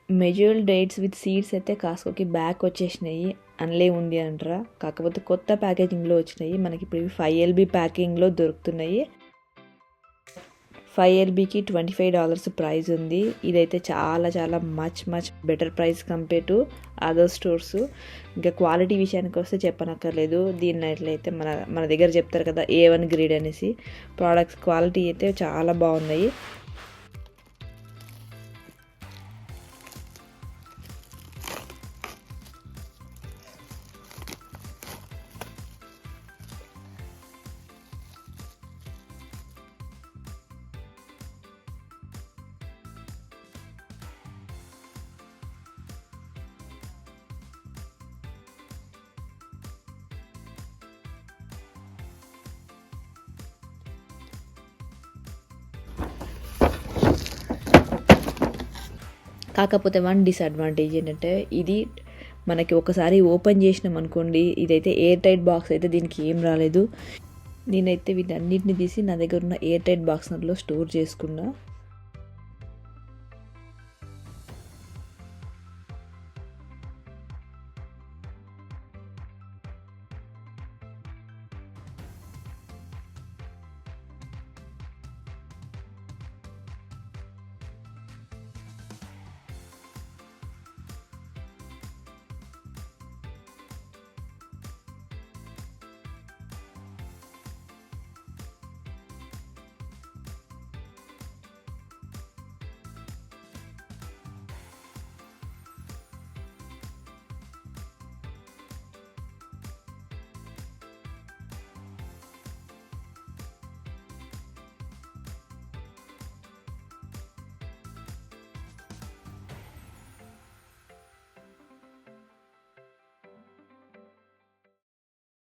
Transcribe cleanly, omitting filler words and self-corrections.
మెజూర్డ్ dates with seeds అయితే కాస్కోకి back వచ్చేసినాయి, అన్లే ఉంది అంటారా. కాకపోతే కొత్త ప్యాకేజింగ్లో వచ్చినాయి. మనకి ఇప్పుడు ఇవి 5LB ప్యాకింగ్లో దొరుకుతున్నాయి. 5LBకి $25 ప్రైస్ ఉంది. ఇదైతే చాలా చాలా much better price compare to other stores. ఇంకా క్వాలిటీ విషయానికి వస్తే చెప్పనక్కర్లేదు. దీన్ని అట్లయితే మన దగ్గర చెప్తారు కదా A1 గ్రేడ్ అనేసి. ప్రోడక్ట్స్ క్వాలిటీ అయితే చాలా బాగున్నాయి. కాకపోతే వన్ డిసడ్వాంటేజ్ ఏంటంటే ఇది మనకి ఒకసారి ఓపెన్ చేసినాం అనుకోండి, ఇదైతే ఎయిర్ టైట్ బాక్స్ అయితే దీనికి ఏం రాలేదు. నేనైతే వీటన్నిటిని తీసి నా దగ్గర ఉన్న ఎయిర్ టైట్ బాక్స్లో స్టోర్ చేసుకున్నా.